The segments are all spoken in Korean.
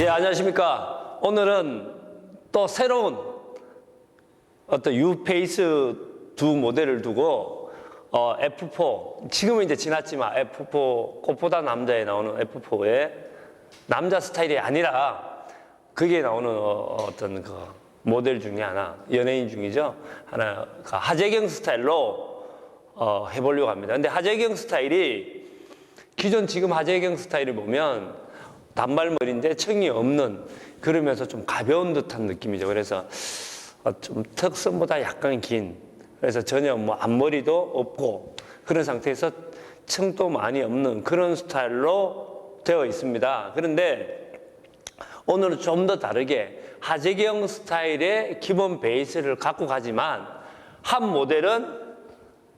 예, 안녕하십니까. 오늘은 또 새로운 어떤 U-페이스 두 모델을 두고 F4, 지금은 이제 지났지만 F4, 꽃보다 남자에 나오는 F4의 남자 스타일이 아니라 그게 나오는 어떤 그 모델 중에 하나, 연예인 중이죠. 하나, 하재경 스타일로 해보려고 합니다. 근데 하재경 스타일이 기존 지금 하재경 스타일을 보면 단발머리인데 청이 없는, 그러면서 좀 가벼운 듯한 느낌이죠. 그래서 좀 턱선보다 약간 긴, 그래서 전혀 뭐 앞머리도 없고 그런 상태에서 청도 많이 없는 그런 스타일로 되어 있습니다. 그런데 오늘은 좀 더 다르게 하재경 스타일의 기본 베이스를 갖고 가지만 한 모델은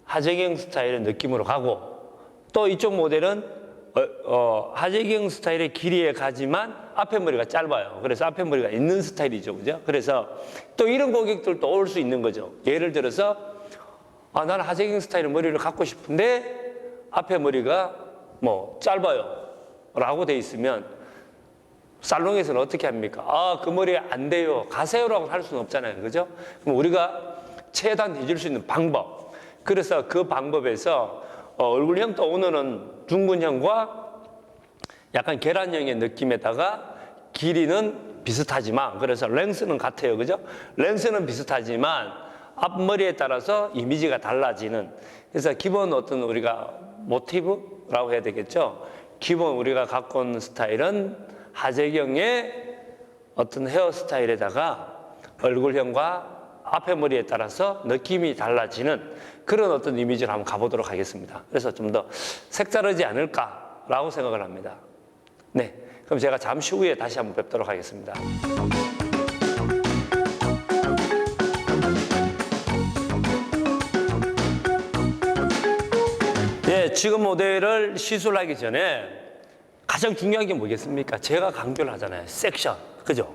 하재경 스타일의 느낌으로 가고 또 이쪽 모델은 하재경 스타일의 길이에 가지만 앞에 머리가 짧아요. 그래서 앞에 머리가 있는 스타일이죠. 그죠? 그래서 또 이런 고객들도 올 수 있는 거죠. 예를 들어서 나는 하재경 스타일의 머리를 갖고 싶은데 앞에 머리가 뭐 짧아요 라고 돼 있으면 살롱에서는 어떻게 합니까? 그 머리 안 돼요, 가세요라고 할 수는 없잖아요. 그죠? 그럼 우리가 최대한 해줄 수 있는 방법, 그래서 그 방법에서 얼굴형도 오늘은 둥근형과 약간 계란형의 느낌에다가 길이는 비슷하지만, 그래서 랭스는 같아요. 그죠? 랭스는 비슷하지만 앞머리에 따라서 이미지가 달라지는, 그래서 기본 어떤 우리가 모티브라고 해야 되겠죠? 기본 우리가 갖고 온 스타일은 하재경의 어떤 헤어스타일에다가 얼굴형과 앞에 머리에 따라서 느낌이 달라지는 그런 어떤 이미지를 한번 가보도록 하겠습니다. 그래서 좀 더 색다르지 않을까라고 생각을 합니다. 네, 그럼 제가 잠시 후에 다시 한번 뵙도록 하겠습니다. 네, 지금 모델을 시술하기 전에 가장 중요한 게 뭐겠습니까? 제가 강조를 하잖아요. 섹션. 그죠?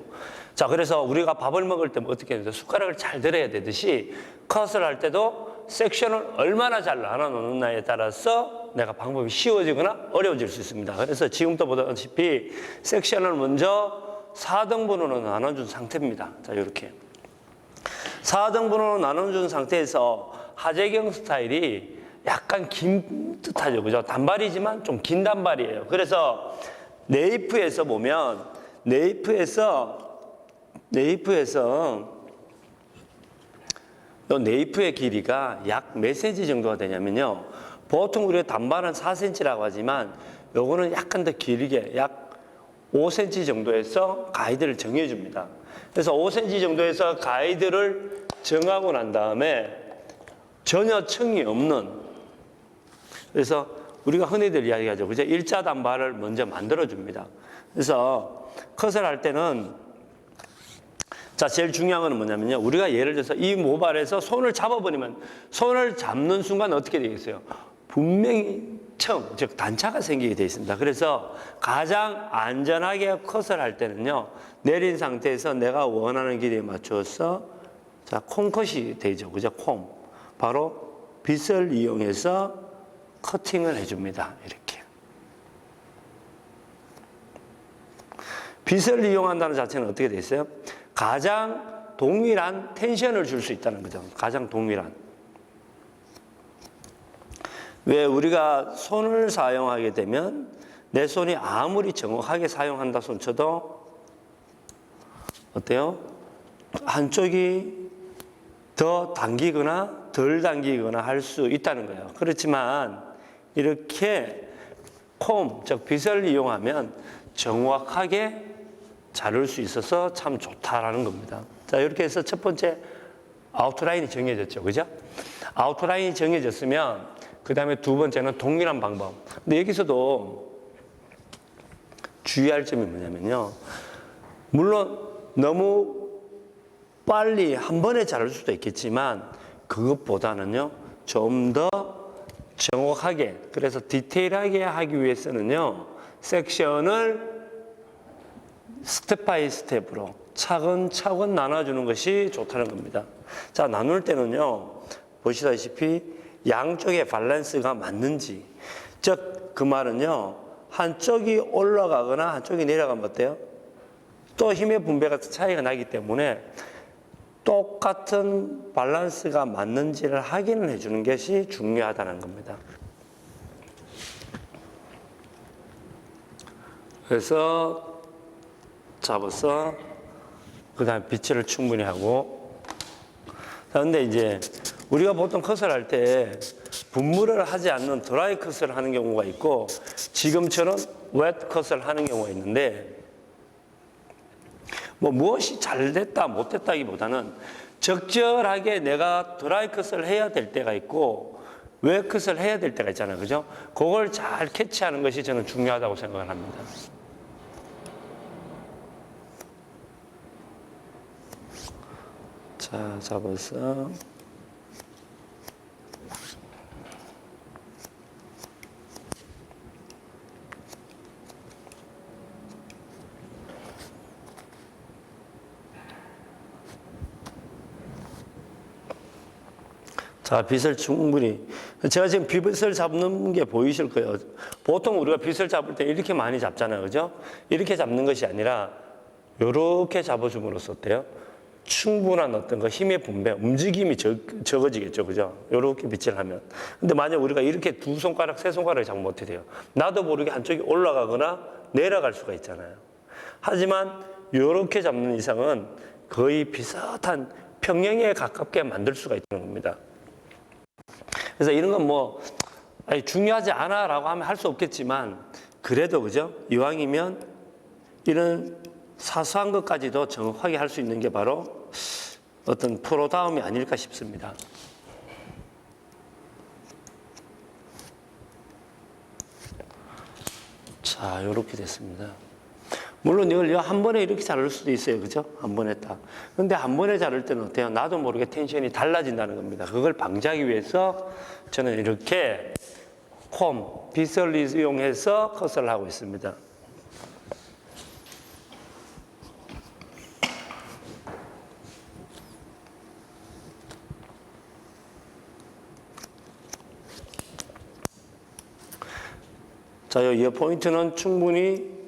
자, 그래서 우리가 밥을 먹을 때 어떻게 해야 되죠? 숟가락을 잘 들어야 되듯이 컷을 할 때도 섹션을 얼마나 잘 나눠놓느냐에 따라서 내가 방법이 쉬워지거나 어려워질 수 있습니다. 그래서 지금도 보다시피 섹션을 먼저 4등분으로 나눠준 상태입니다. 자, 이렇게 4등분으로 나눠준 상태에서 하재경 스타일이 약간 긴 듯하죠. 그죠? 단발이지만 좀 긴 단발이에요. 그래서 네이프에서 보면 네이프에서 이 네이프의 길이가 약 몇 cm 정도가 되냐면요. 보통 우리가 단발은 4cm라고 하지만 요거는 약간 더 길게 약 5cm 정도에서 가이드를 정해줍니다. 그래서 5cm 정도에서 가이드를 정하고 난 다음에 전혀 청이 없는, 그래서 우리가 흔히들 이야기하죠. 그죠? 일자 단발을 먼저 만들어줍니다. 그래서 컷을 할 때는 자, 제일 중요한 건 뭐냐면요. 우리가 예를 들어서 이 모발에서 손을 잡아버리면 손을 잡는 순간 어떻게 되겠어요? 분명히 청, 즉 단차가 생기게 되어 있습니다. 그래서 가장 안전하게 컷을 할 때는요. 내린 상태에서 내가 원하는 길이에 맞추어서 자, 콤컷이 되죠. 그죠? 콤. 바로 빗을 이용해서 커팅을 해줍니다. 이렇게. 빗을 이용한다는 자체는 어떻게 돼 있어요? 가장 동일한 텐션을 줄 수 있다는 거죠. 가장 동일한. 왜 우리가 손을 사용하게 되면 내 손이 아무리 정확하게 사용한다 손쳐도 어때요? 한쪽이 더 당기거나 덜 당기거나 할 수 있다는 거예요. 그렇지만 이렇게 콤, 즉 빗을 이용하면 정확하게 자를 수 있어서 참 좋다라는 겁니다. 자, 이렇게 해서 첫 번째 아웃라인이 정해졌죠. 그죠? 아웃라인이 정해졌으면 그 다음에 두 번째는 동일한 방법. 근데 여기서도 주의할 점이 뭐냐면요. 물론 너무 빨리 한 번에 자를 수도 있겠지만 그것보다는요. 좀 더 정확하게, 그래서 디테일하게 하기 위해서는요. 섹션을 스텝 바이 스텝으로 차근차근 나눠주는 것이 좋다는 겁니다. 자, 나눌 때는요. 보시다시피 양쪽의 밸런스가 맞는지, 즉 그 말은요. 한쪽이 올라가거나 한쪽이 내려가면 어때요? 또 힘의 분배가 차이가 나기 때문에 똑같은 밸런스가 맞는지를 확인을 해주는 것이 중요하다는 겁니다. 그래서 잡아서 그 다음에 비치를 충분히 하고, 그런데 이제 우리가 보통 컷을 할 때 분무를 하지 않는 드라이 컷을 하는 경우가 있고 지금처럼 웻 컷을 하는 경우가 있는데, 뭐 무엇이 잘 됐다 못 됐다기보다는 적절하게 내가 드라이 컷을 해야 될 때가 있고 웻 컷을 해야 될 때가 있잖아요, 그죠? 그걸 잘 캐치하는 것이 저는 중요하다고 생각을 합니다. 자, 잡아서 자, 빗을 충분히. 제가 지금 빗을 잡는 게 보이실 거예요. 보통 우리가 빗을 잡을 때 이렇게 많이 잡잖아요, 그죠? 이렇게 잡는 것이 아니라 이렇게 잡아줌으로써 어때요? 충분한 어떤 그 힘의 분배, 움직임이 적어지겠죠, 그죠? 이렇게 빗질 하면. 근데 만약 우리가 이렇게 두 손가락, 세 손가락을 잡으면 어떻게 돼요? 나도 모르게 한쪽이 올라가거나 내려갈 수가 있잖아요. 하지만 이렇게 잡는 이상은 거의 비슷한 평행에 가깝게 만들 수가 있다는 겁니다. 그래서 이런 건 뭐 중요하지 않아 라고 하면 할 수 없겠지만 그래도 그죠? 이왕이면 이런 사소한 것까지도 정확하게 할 수 있는 게 바로 어떤 프로다움이 아닐까 싶습니다. 자, 이렇게 됐습니다. 물론 이걸 한 번에 이렇게 자를 수도 있어요, 그죠? 한 번에 딱. 근데 한 번에 자를 때는 어때요? 나도 모르게 텐션이 달라진다는 겁니다. 그걸 방지하기 위해서 저는 이렇게 빗을 이용해서 컷을 하고 있습니다. 자, 이 포인트는 충분히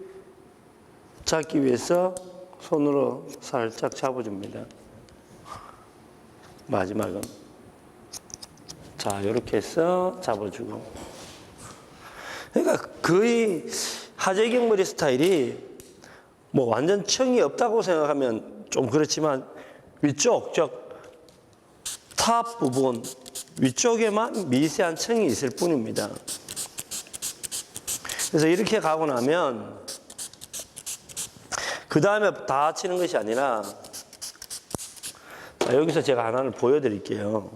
잡기 위해서 손으로 살짝 잡아줍니다. 마지막은. 자, 이렇게 해서 잡아주고. 그러니까 거의 하재경 머리 스타일이 뭐 완전 층이 없다고 생각하면 좀 그렇지만 위쪽, 탑 부분, 위쪽에만 미세한 층이 있을 뿐입니다. 그래서 이렇게 가고 나면 그 다음에 다 치는 것이 아니라 자, 여기서 제가 하나를 보여드릴게요.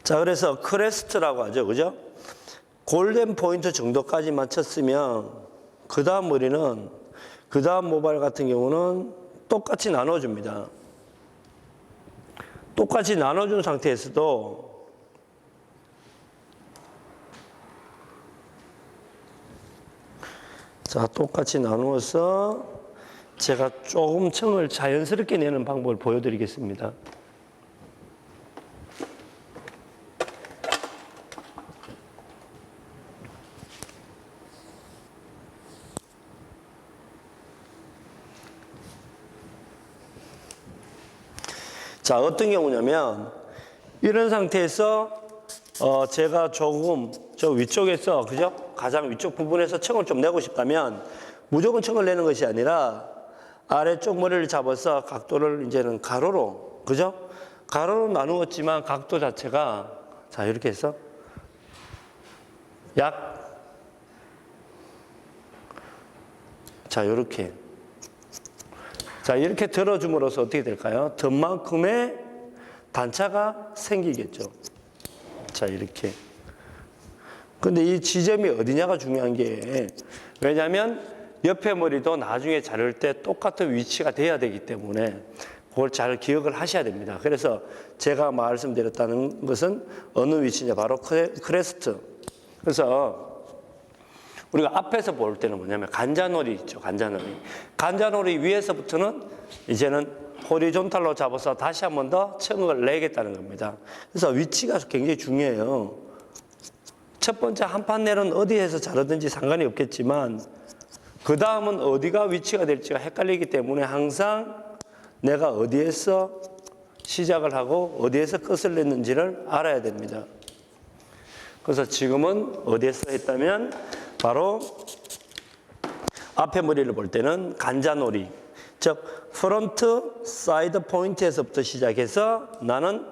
자, 그래서 크레스트라고 하죠, 그죠? 골든 포인트 정도까지만 쳤으면 그 다음 머리는 그 다음 모발 같은 경우는 똑같이 나눠줍니다. 똑같이 나눠준 상태에서도 자, 똑같이 나누어서 제가 조금 층을 자연스럽게 내는 방법을 보여드리겠습니다. 자, 어떤 경우냐면 이런 상태에서 제가 조금 저 위쪽에서, 그죠? 가장 위쪽 부분에서 층을 좀 내고 싶다면 무조건 층을 내는 것이 아니라 아래쪽 머리를 잡아서 각도를 이제는 가로로, 그죠? 가로로 나누었지만 각도 자체가 자, 이렇게 해서 자, 이렇게. 자, 이렇게 들어줌으로써 어떻게 될까요? 덤만큼의 단차가 생기겠죠. 자, 이렇게. 근데 이 지점이 어디냐가 중요한 게, 왜냐하면 옆에 머리도 나중에 자를 때 똑같은 위치가 돼야 되기 때문에 그걸 잘 기억을 하셔야 됩니다. 그래서 제가 말씀드렸다는 것은 어느 위치냐, 바로 크레스트. 그래서 우리가 앞에서 볼 때는 뭐냐면 간자놀이 있죠, 간자놀이. 간자놀이 위에서부터는 이제는 호리존탈로 잡아서 다시 한 번 더 층을 내겠다는 겁니다. 그래서 위치가 굉장히 중요해요. 첫 번째 한 판 내는 어디에서 자르든지 상관이 없겠지만 그 다음은 어디가 위치가 될지가 헷갈리기 때문에 항상 내가 어디에서 시작을 하고 어디에서 끝을 냈는지를 알아야 됩니다. 그래서 지금은 어디에서 했다면 바로 앞에 머리를 볼 때는 간자놀이, 즉 프론트 사이드 포인트에서부터 시작해서 나는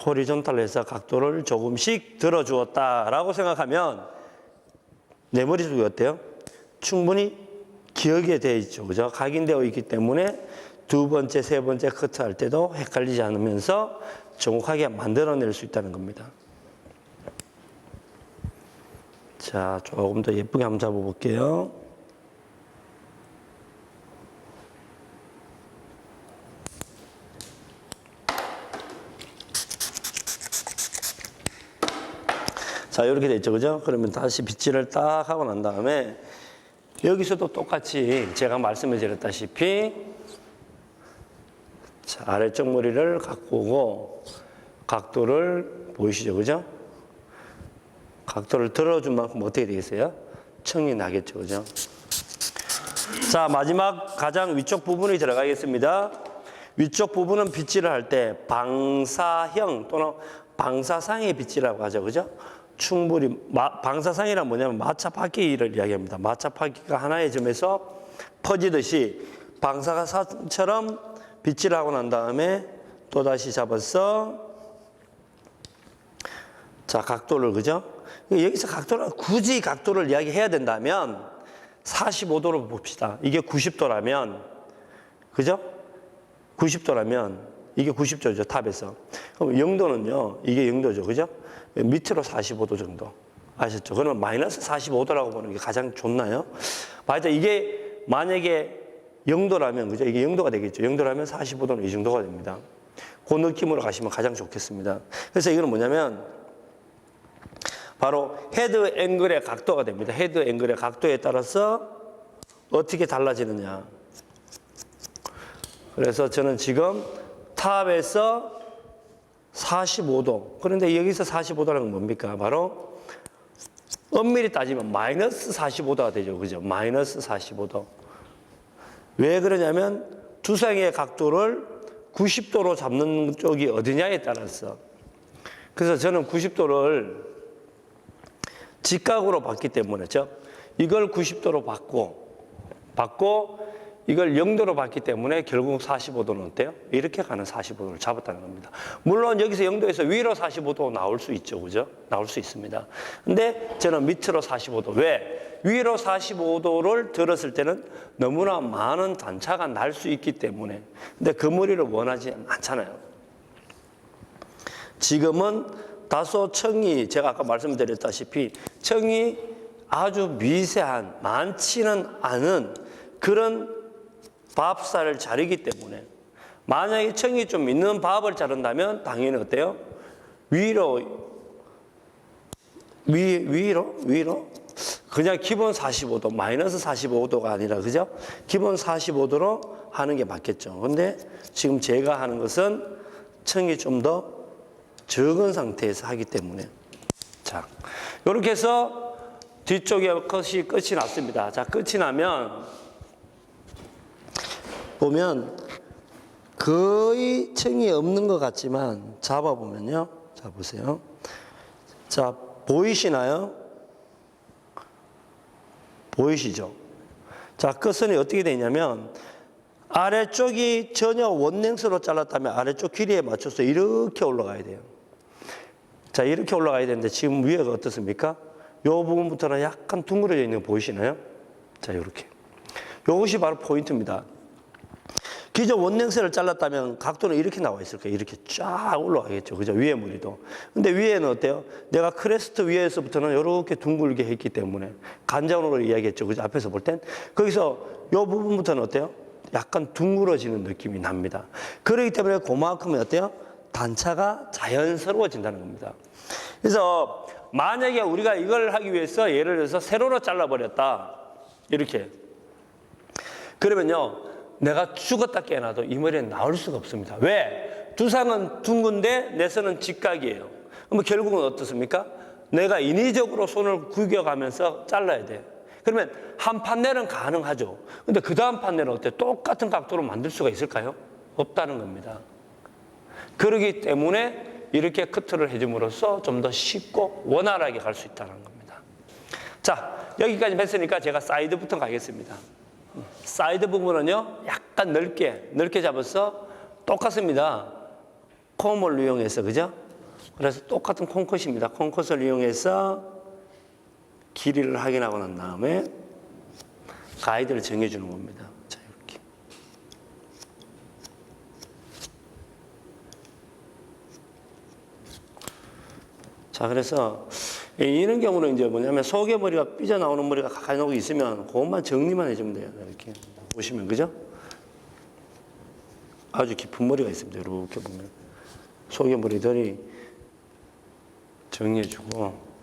호리존탈에서 각도를 조금씩 들어주었다라고 생각하면 내 머릿속에 어때요? 충분히 기억이 되어 있죠. 그죠? 각인되어 있기 때문에 두 번째, 세 번째 커트 할 때도 헷갈리지 않으면서 정확하게 만들어낼 수 있다는 겁니다. 자, 조금 더 예쁘게 한번 잡아볼게요. 자, 이렇게 됐죠. 그죠? 그러면 다시 빗질을 딱 하고 난 다음에 여기서도 똑같이 제가 말씀해 드렸다시피 자, 아래쪽 머리를 갖고 오고 각도를 보이시죠? 그죠? 각도를 들어준 만큼 어떻게 되겠어요? 청이 나겠죠. 그죠? 자, 마지막 가장 위쪽 부분이 들어가겠습니다. 위쪽 부분은 빗질을 할 때 방사형 또는 방사상의 빗질이라고 하죠. 그죠? 충분히 방사상이란 뭐냐면 마차바퀴를 이야기합니다. 마차바퀴가 하나의 점에서 퍼지듯이 방사선처럼 빗질을 하고 난 다음에 또다시 잡아서 자, 각도를 그죠? 여기서 각도를 굳이 각도를 이야기해야 된다면 45도로 봅시다. 이게 90도라면 그죠? 90도라면 이게 90도죠. 탑에서. 그럼 0도는요. 이게 0도죠. 그죠? 밑으로 45도 정도. 아셨죠? 그러면 마이너스 45도라고 보는 게 가장 좋나요? 맞아. 이게 만약에 0도라면, 그죠? 이게 0도가 되겠죠. 0도라면 45도는 이 정도가 됩니다. 그 느낌으로 가시면 가장 좋겠습니다. 그래서 이거는 뭐냐면, 바로 헤드 앵글의 각도가 됩니다. 헤드 앵글의 각도에 따라서 어떻게 달라지느냐. 그래서 저는 지금 탑에서 45도. 그런데 여기서 45도라는 건 뭡니까? 바로 엄밀히 따지면 마이너스 45도가 되죠. 그죠? 마이너스 45도. 왜 그러냐면 두상의 각도를 90도로 잡는 쪽이 어디냐에 따라서. 그래서 저는 90도를 직각으로 봤기 때문에, 이걸 90도로 받고 이걸 0도로 봤기 때문에 결국 45도는 어때요? 이렇게 가는 45도를 잡았다는 겁니다. 물론 여기서 0도에서 위로 45도 나올 수 있죠. 그죠? 나올 수 있습니다. 근데 저는 밑으로 45도. 왜? 위로 45도를 들었을 때는 너무나 많은 단차가 날 수 있기 때문에. 근데 그 머리를 원하지 않잖아요. 지금은 다소 청이, 제가 아까 말씀드렸다시피 청이 아주 미세한, 많지는 않은 그런 밥살을 자르기 때문에 만약에 청이 좀 있는 밥을 자른다면 당연히 어때요? 위로 그냥 기본 45도, 마이너스 45도가 아니라, 그죠? 기본 45도로 하는 게 맞겠죠. 근데 지금 제가 하는 것은 청이 좀 더 적은 상태에서 하기 때문에. 자, 이렇게 해서 뒤쪽에 끝이 났습니다. 자, 끝이 나면 보면 거의 청이 없는 것 같지만 잡아보면요. 자, 보세요. 자, 보이시나요? 보이시죠? 자, 끝선이 어떻게 되냐면 아래쪽이 전혀 원랭스로 잘랐다면 아래쪽 길이에 맞춰서 이렇게 올라가야 돼요. 자, 이렇게 올라가야 되는데 지금 위에가 어떻습니까? 이 부분부터는 약간 둥그러져 있는 거 보이시나요? 자, 이렇게. 이것이 바로 포인트입니다. 기존 원랭스를 잘랐다면 각도는 이렇게 나와 있을 거예요. 이렇게 쫙 올라가겠죠. 그죠? 위에 무늬도. 근데 위에는 어때요? 내가 크레스트 위에서부터는 이렇게 둥글게 했기 때문에 간장으로 이야기했죠. 그죠? 앞에서 볼 땐. 거기서 이 부분부터는 어때요? 약간 둥그러지는 느낌이 납니다. 그렇기 때문에 그만큼은 어때요? 단차가 자연스러워진다는 겁니다. 그래서 만약에 우리가 이걸 하기 위해서 예를 들어서 세로로 잘라버렸다. 이렇게. 그러면요. 내가 죽었다 깨어나도 이 머리는 나올 수가 없습니다. 왜? 두상은 둥근데 내 손은 직각이에요. 그러면 결국은 어떻습니까? 내가 인위적으로 손을 구겨가면서 잘라야 돼. 그러면 한 판넬은 가능하죠. 근데 그 다음 판넬은 어때? 똑같은 각도로 만들 수가 있을까요? 없다는 겁니다. 그렇기 때문에 이렇게 커트를 해줌으로써 좀 더 쉽고 원활하게 갈 수 있다는 겁니다. 자, 여기까지 했으니까 제가 사이드부터 가겠습니다. 사이드 부분은요, 약간 넓게 잡아서 똑같습니다. 콤을 이용해서, 그죠? 그래서 똑같은 콤컷입니다. 콤컷을 이용해서 길이를 확인하고 난 다음에 가이드를 정해주는 겁니다. 자, 이렇게. 자, 그래서 이런 경우는 이제 뭐냐면 속의 머리가 삐져나오는 머리가 가까이 나오고 있으면 그것만 정리만 해주면 돼요. 이렇게 보시면, 그죠? 아주 깊은 머리가 있습니다. 이렇게 보면. 속의 머리들이 정리해주고.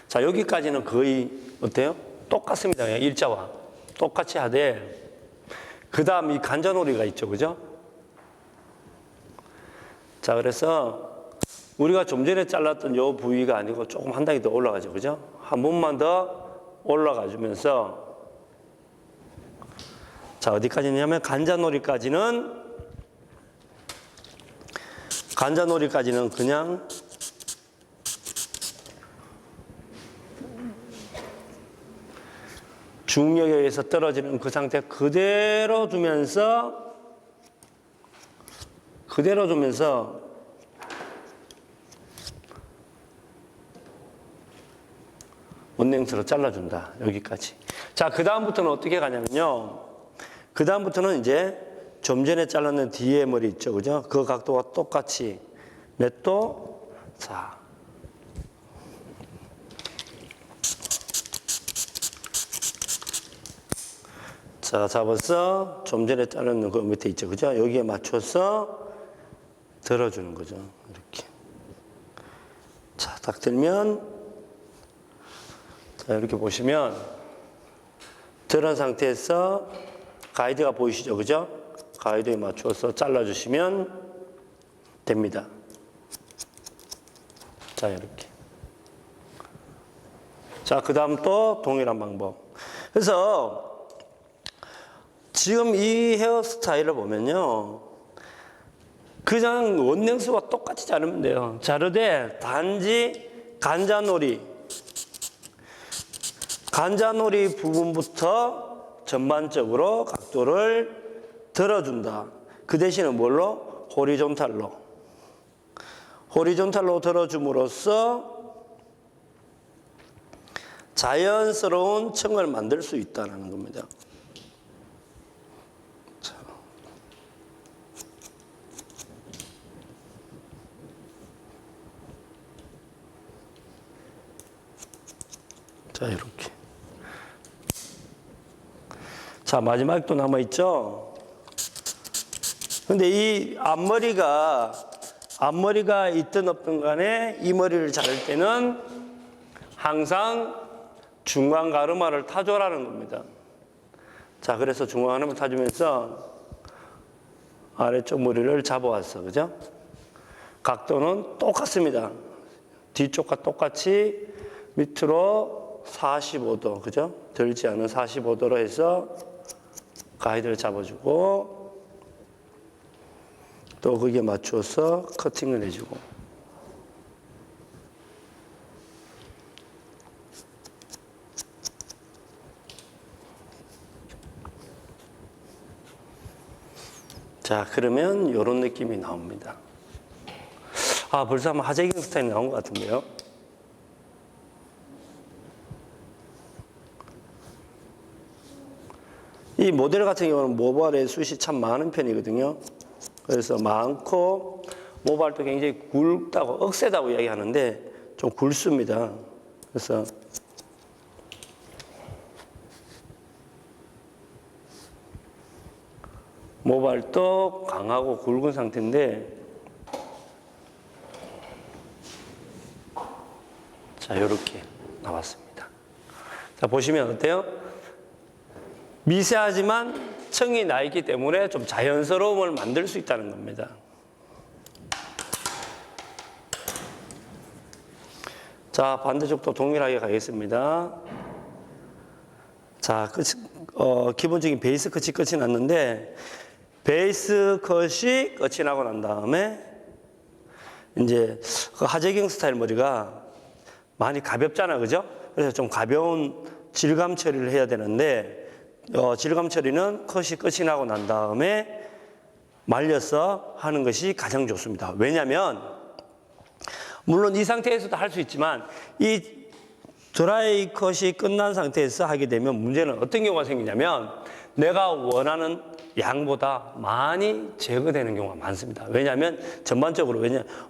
자, 여기까지는 거의 어때요? 똑같습니다. 그냥 일자와 똑같이 하되, 그 다음 이 간자놀이가 있죠. 그죠? 자, 그래서 우리가 좀 전에 잘랐던 요 부위가 아니고 조금 한 단계 더 올라가죠. 그죠? 한 번만 더 올라가 주면서, 자, 어디까지냐면 간자놀이까지는 그냥 중력에 의해서 떨어지는 그 상태 그대로 두면서 원냉스로 잘라준다. 여기까지. 자, 그 다음부터는 어떻게 가냐면요. 그 다음부터는 이제 좀 전에 잘랐는 뒤에 머리 있죠. 그죠? 그 각도와 똑같이 몇 도? 자, 잡아서 좀 전에 자르는 그 밑에 있죠. 그죠? 여기에 맞춰서 들어주는 거죠. 이렇게. 자, 딱 들면, 자, 이렇게 보시면, 들은 상태에서 가이드가 보이시죠? 그죠? 가이드에 맞춰서 잘라주시면 됩니다. 자, 이렇게. 자, 그 다음 또 동일한 방법. 그래서, 지금 이 헤어스타일을 보면요. 그냥 원냉수와 똑같이 자르면 돼요. 자르되 단지 간자놀이 부분부터 전반적으로 각도를 들어준다. 그 대신에 뭘로? 호리존탈로 들어줌으로써 자연스러운 층을 만들 수 있다는 겁니다. 자, 이렇게. 자, 마지막 또 남아있죠? 근데 이 앞머리가 있든 없든 간에 이 머리를 자를 때는 항상 중간 가르마를 타줘라는 겁니다. 자, 그래서 중간 가르마 타주면서 아래쪽 머리를 잡아왔어. 그죠? 각도는 똑같습니다. 뒤쪽과 똑같이 밑으로 45도, 그죠? 들지 않은 45도로 해서 가이드를 잡아주고 또 거기에 맞춰서 커팅을 해주고. 자, 그러면 이런 느낌이 나옵니다. 아, 벌써 한번 하재경 스타일이 나온 것 같은데요? 이 모델 같은 경우는 모발의 숱이 참 많은 편이거든요. 그래서 많고 모발도 굉장히 굵다고 억세다고 이야기하는데 좀 굵습니다. 그래서 모발도 강하고 굵은 상태인데, 자, 이렇게 나왔습니다. 자, 보시면 어때요? 미세하지만 층이 나 있기 때문에 좀 자연스러움을 만들 수 있다는 겁니다. 자, 반대쪽도 동일하게 가겠습니다. 자, 기본적인 베이스 끝이 났는데, 베이스 컷이 끝이 나고 난 다음에, 이제, 그 하재경 스타일 머리가 많이 가볍잖아요. 그죠? 그래서 좀 가벼운 질감 처리를 해야 되는데, 질감 처리는 끝이 나고 난 다음에 말려서 하는 것이 가장 좋습니다. 왜냐면, 물론 이 상태에서도 할 수 있지만, 이 드라이 컷이 끝난 상태에서 하게 되면 문제는 어떤 경우가 생기냐면, 내가 원하는 양보다 많이 제거되는 경우가 많습니다. 왜냐하면 전반적으로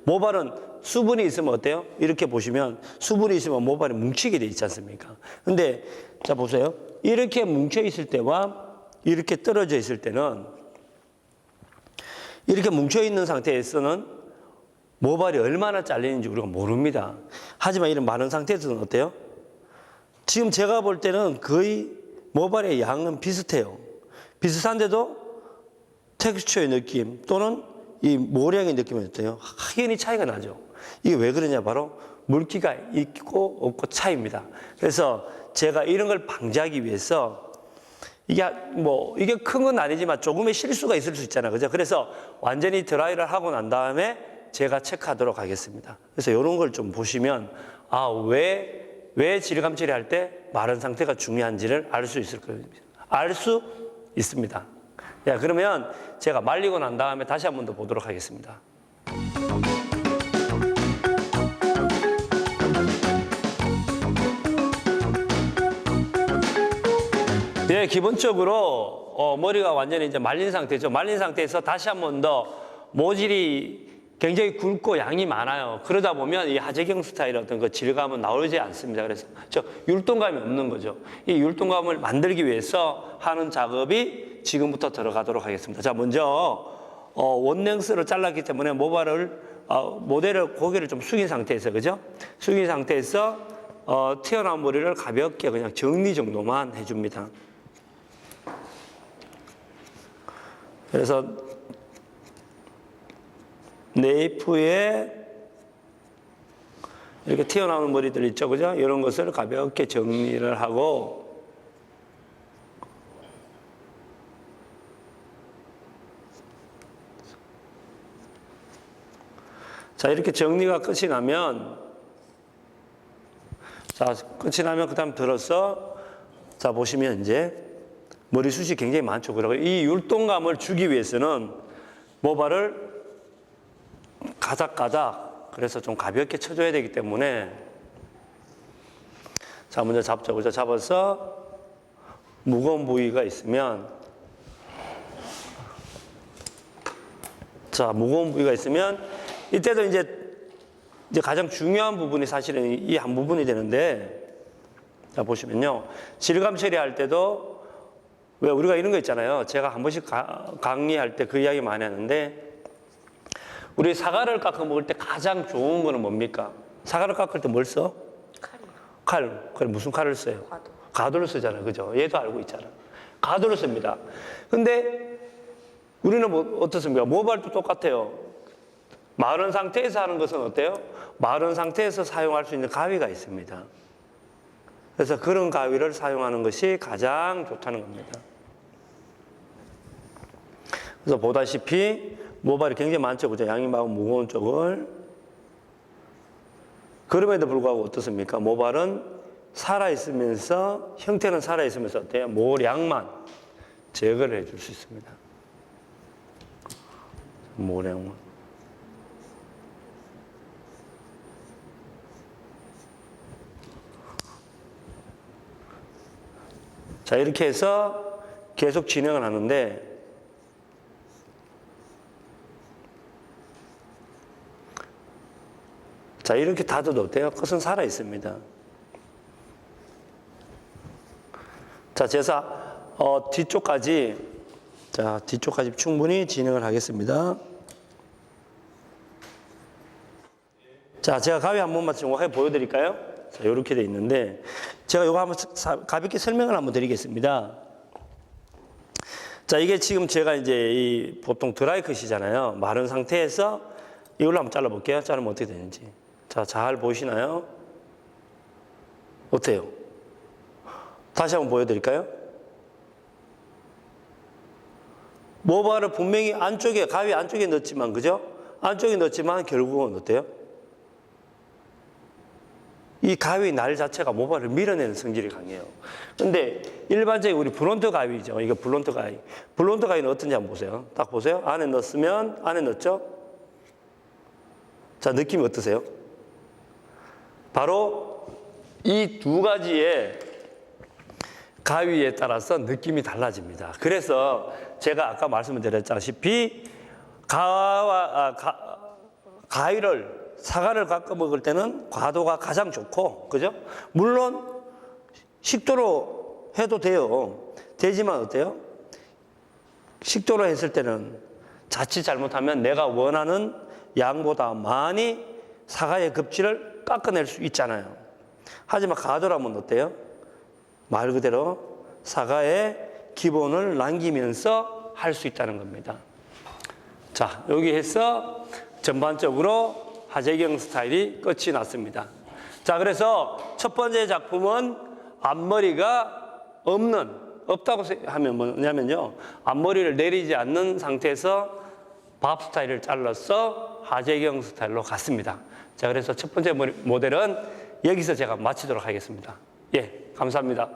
모발은 수분이 있으면 어때요? 이렇게 보시면 수분이 있으면 모발이 뭉치게 돼 있지 않습니까? 근데 자 보세요. 이렇게 뭉쳐 있을 때와 이렇게 떨어져 있을 때는, 이렇게 뭉쳐 있는 상태에서는 모발이 얼마나 잘리는지 우리가 모릅니다. 하지만 이런 마른 상태에서는 어때요? 지금 제가 볼 때는 거의 모발의 양은 비슷해요. 비슷한데도 텍스처의 느낌 또는 이 모량의 느낌이 어때요? 확연히 차이가 나죠. 이게 왜 그러냐? 바로 물기가 있고 없고 차이입니다. 그래서 제가 이런 걸 방지하기 위해서 이게 큰 건 아니지만 조금의 실수가 있을 수 있잖아요. 그죠? 그래서 완전히 드라이를 하고 난 다음에 제가 체크하도록 하겠습니다. 그래서 이런 걸 좀 보시면, 왜 질감 처리할 때 마른 상태가 중요한지를 알 수 있을 겁니다. 알 수 있습니다. 자, 그러면 제가 말리고 난 다음에 다시 한 번 더 보도록 하겠습니다. 네, 기본적으로 머리가 완전히 이제 말린 상태죠. 말린 상태에서 다시 한 번 더 모질이 굉장히 굵고 양이 많아요. 그러다 보면 이 하재경 스타일의 어떤 그 질감은 나오지 않습니다. 그래서 율동감이 없는 거죠. 이 율동감을 만들기 위해서 하는 작업이 지금부터 들어가도록 하겠습니다. 자, 먼저 원랭스로 잘랐기 때문에 모델을 고개를 좀 숙인 상태에서, 그죠? 숙인 상태에서 튀어나온 머리를 가볍게 그냥 정리 정도만 해줍니다. 그래서 네이프에 이렇게 튀어나오는 머리들 있죠, 그죠? 이런 것을 가볍게 정리를 하고, 자, 이렇게 정리가 끝이 나면, 그 다음 들어서, 자, 보시면 이제 머리숱이 굉장히 많죠. 그리고 이 율동감을 주기 위해서는 모발을 가닥가닥, 그래서 좀 가볍게 쳐줘야 되기 때문에, 자, 먼저 잡죠. 그죠? 잡아서 무거운 부위가 있으면, 이때도 이제 가장 중요한 부분이 사실은 이 한 부분이 되는데, 자, 보시면요. 질감 처리할 때도 왜 우리가 이런 거 있잖아요. 제가 한 번씩 강의할 때 그 이야기 많이 하는데, 우리 사과를 깎아 먹을 때 가장 좋은 거는 뭡니까? 사과를 깎을 때 뭘 써? 칼. 그래, 무슨 칼을 써요? 가도를 쓰잖아요. 그죠? 얘도 알고 있잖아요. 가도를 씁니다. 근데 우리는 어떻습니까? 모발도 똑같아요. 마른 상태에서 하는 것은 어때요? 마른 상태에서 사용할 수 있는 가위가 있습니다. 그래서 그런 가위를 사용하는 것이 가장 좋다는 겁니다. 그래서 보다시피 모발이 굉장히 많죠. 그죠? 양이 많고 무거운 쪽을. 그럼에도 불구하고 어떻습니까? 모발은 살아있으면서, 형태는 살아있으면서 어때요? 모량만 제거를 해줄 수 있습니다. 모량만. 자, 이렇게 해서 계속 진행을 하는데, 자, 이렇게 닫아도 어때요? 끝은 살아 있습니다. 자, 뒤쪽까지 충분히 진행을 하겠습니다. 자, 제가 가위 한 번만 정확하게 보여드릴까요? 자, 이렇게 돼 있는데, 제가 이거 한번 가볍게 설명을 한번 드리겠습니다. 자, 이게 지금 제가 이제 보통 드라이 컷이잖아요. 마른 상태에서 이걸로 한번 잘라볼게요. 자르면 어떻게 되는지. 자, 잘 보이시나요? 어때요? 다시 한번 보여드릴까요? 모발을 분명히 안쪽에, 가위 안쪽에 넣었지만, 그죠? 안쪽에 넣었지만 결국은 어때요? 이 가위 날 자체가 모발을 밀어내는 성질이 강해요. 근데 일반적인 우리 블론트 가위죠. 이거 블론트 가위. 블론트 가위는 어떤지 한번 보세요. 딱 보세요. 안에 넣었으면, 안에 넣었죠? 자, 느낌이 어떠세요? 바로 이 두 가지의 가위에 따라서 느낌이 달라집니다. 그래서 제가 아까 말씀을 드렸다시피 가위를 사과를 깎아 먹을 때는 과도가 가장 좋고, 그죠? 물론 식도로 해도 돼요. 되지만 어때요? 식도로 했을 때는 자칫 잘못하면 내가 원하는 양보다 많이 사과의 급질을 깎아낼 수 있잖아요. 하지만 가도라면 어때요? 말 그대로 사과의 기본을 남기면서 할 수 있다는 겁니다. 자, 여기에서 전반적으로 하재경 스타일이 끝이 났습니다. 자, 그래서 첫 번째 작품은 앞머리가 없다고 하면 뭐냐면요. 앞머리를 내리지 않는 상태에서 밥 스타일을 잘라서 하재경 스타일로 갔습니다. 자, 그래서 첫 번째 모델은 여기서 제가 마치도록 하겠습니다. 예, 감사합니다.